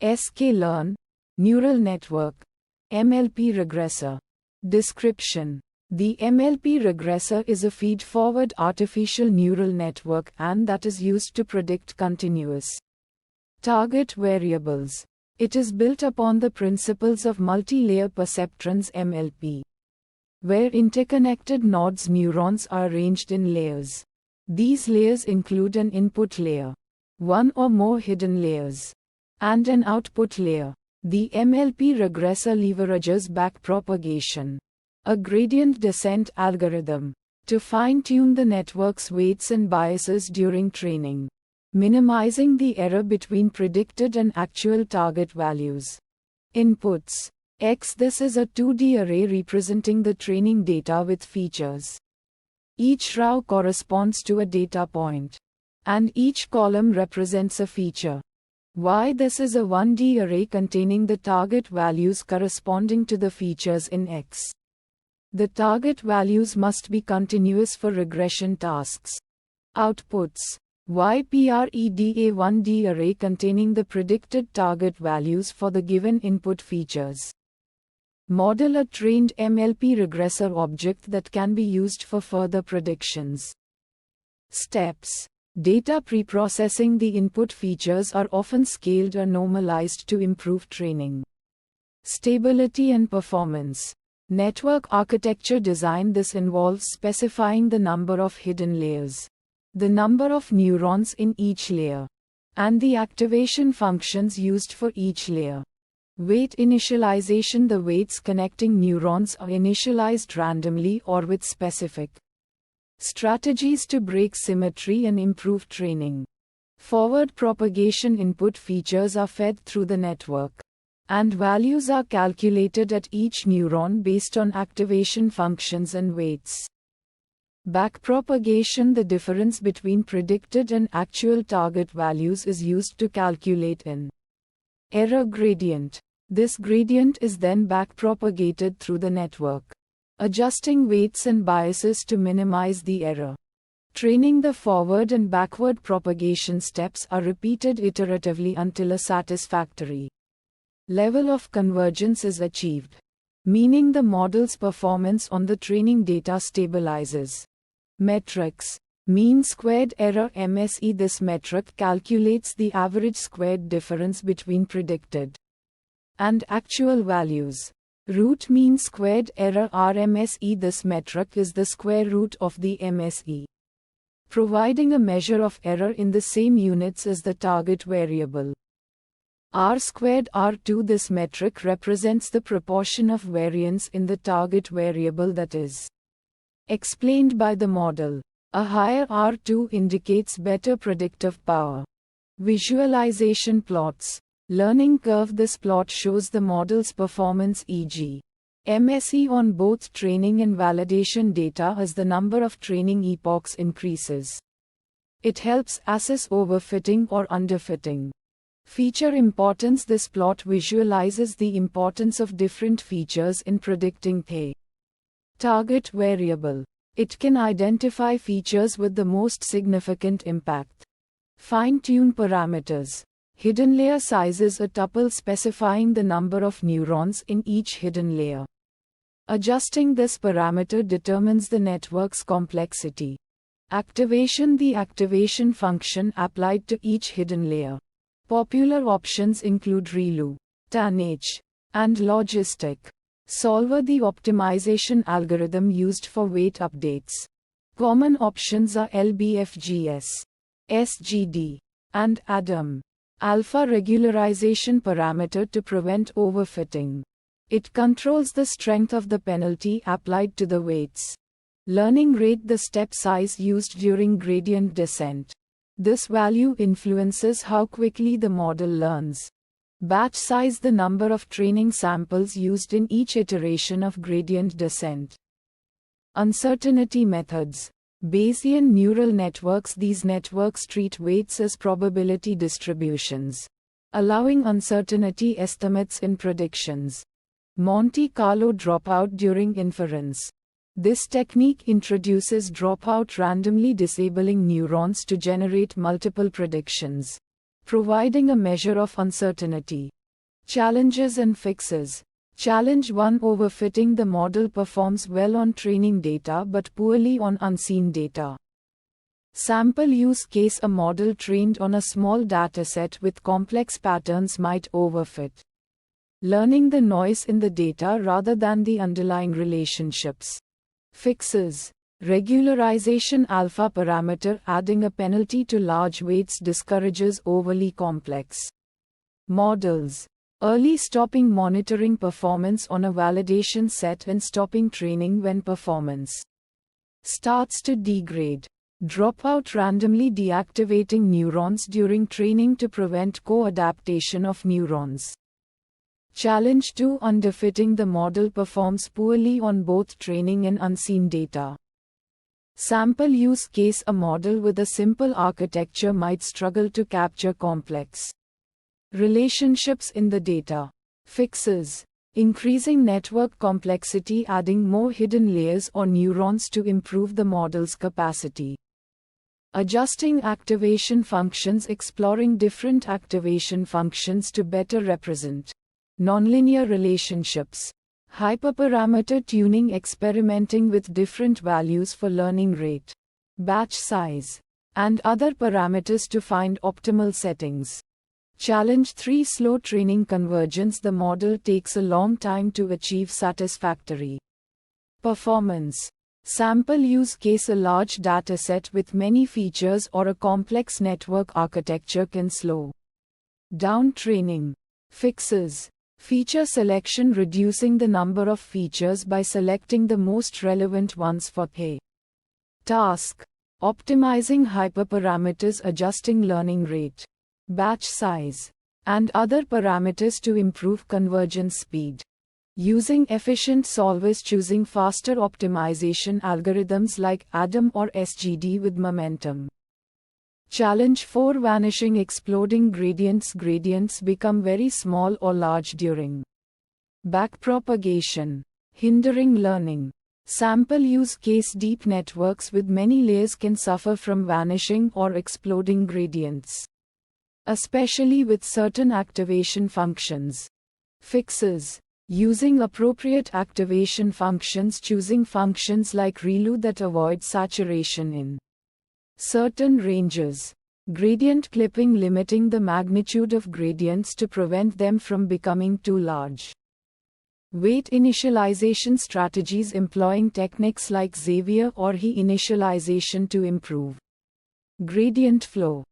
sklearn neural network MLP regressor. Description: the MLP regressor is a feed-forward artificial neural network and that is used to predict continuous target variables. It is built upon the principles of multi-layer perceptrons MLP, where interconnected nodes neurons are arranged in layers. These layers include an input layer, one or more hidden layers, and an output layer. The MLP regressor leverages backpropagation, a gradient descent algorithm, to fine-tune the network's weights and biases during training, minimizing the error between predicted and actual target values. Inputs: X. This is a 2D array representing the training data with features. Each row corresponds to a data point, and each column represents a feature. Y. This is a 1D array containing the target values corresponding to the features in X. The target values must be continuous for regression tasks. Outputs: YPRED. A 1D array containing the predicted target values for the given input features. Model: a trained MLP regressor object that can be used for further predictions. Steps: data preprocessing. The input features are often scaled or normalized to improve training stability and performance. Network architecture design. This involves specifying the number of hidden layers, the number of neurons in each layer, and the activation functions used for each layer. Weight initialization. The weights connecting neurons are initialized randomly or with specific strategies to break symmetry and improve training. Forward propagation. Input features are fed through the network, and values are calculated at each neuron based on activation functions and weights. Backpropagation. The difference between predicted and actual target values is used to calculate an error gradient. This gradient is then backpropagated through the network, adjusting weights and biases to minimize the error. Training. The forward and backward propagation steps are repeated iteratively until a satisfactory level of convergence is achieved, meaning the model's performance on the training data stabilizes. Metrics: mean squared error MSE. This metric calculates the average squared difference between predicted and actual values. Root mean squared error RMSE. This metric is the square root of the MSE, providing a measure of error in the same units as the target variable. R squared R2. This metric represents the proportion of variance in the target variable that is explained by the model. A higher R2 indicates better predictive power. Visualization plots. Learning curve. This plot shows the model's performance, e.g., MSE on both training and validation data as the number of training epochs increases. It helps assess overfitting or underfitting. Feature importance. This plot visualizes the importance of different features in predicting a target variable. It can identify features with the most significant impact. Fine-tune parameters. Hidden layer sizes. A tuple specifying the number of neurons in each hidden layer. Adjusting this parameter determines the network's complexity. Activation. The activation function applied to each hidden layer. Popular options include ReLU, TANH, and Logistic Solver. The optimization algorithm used for weight updates. Common options are LBFGS, SGD, and ADAM. Alpha regularization parameter to prevent overfitting. It controls the strength of the penalty applied to the weights. Learning rate. The step size used during gradient descent. This value influences how quickly the model learns. Batch size. The number of training samples used in each iteration of gradient descent. Uncertainty methods. Bayesian neural networks. These networks treat weights as probability distributions, allowing uncertainty estimates in predictions. Monte Carlo dropout during inference. This technique introduces dropout, randomly disabling neurons to generate multiple predictions. providing a measure of uncertainty. Challenges and fixes. Challenge 1: overfitting. The model performs well on training data but poorly on unseen data. Sample use case: a model trained on a small dataset with complex patterns might overfit, learning the noise in the data rather than the underlying relationships. Fixes. Regularization: alpha parameter adding a penalty to large weights discourages overly complex models. Early stopping: monitoring performance on a validation set and stopping training when performance starts to degrade. Dropout: randomly deactivating neurons during training to prevent co-adaptation of neurons. Challenge 2: underfitting. The model performs poorly on both training and unseen data. Sample use case: a model with a simple architecture might struggle to capture complex relationships in the data. Fixes. Increasing network complexity, adding more hidden layers or neurons to improve the model's capacity. Adjusting activation functions, exploring different activation functions to better represent nonlinear relationships. Hyperparameter tuning, experimenting with different values for learning rate, batch size, and other parameters to find optimal settings. Challenge 3: slow training convergence. The model takes a long time to achieve satisfactory performance. Sample use case: a large dataset with many features or a complex network architecture can slow down training. Fixes. Feature selection, reducing the number of features by selecting the most relevant ones for a task. Optimizing hyperparameters, adjusting learning rate, batch size, and other parameters to improve convergence speed. Using efficient solvers, choosing faster optimization algorithms like ADAM or SGD with momentum. Challenge 4: vanishing, exploding gradients. Gradients become very small or large during backpropagation, hindering learning. Sample use case: deep networks with many layers can suffer from vanishing or exploding gradients, especially with certain activation functions. Fixes. Using appropriate activation functions, choosing functions like ReLU that avoid saturation in certain ranges. Gradient clipping, limiting the magnitude of gradients to prevent them from becoming too large. Weight initialization strategies, employing techniques like Xavier or He initialization to improve gradient flow.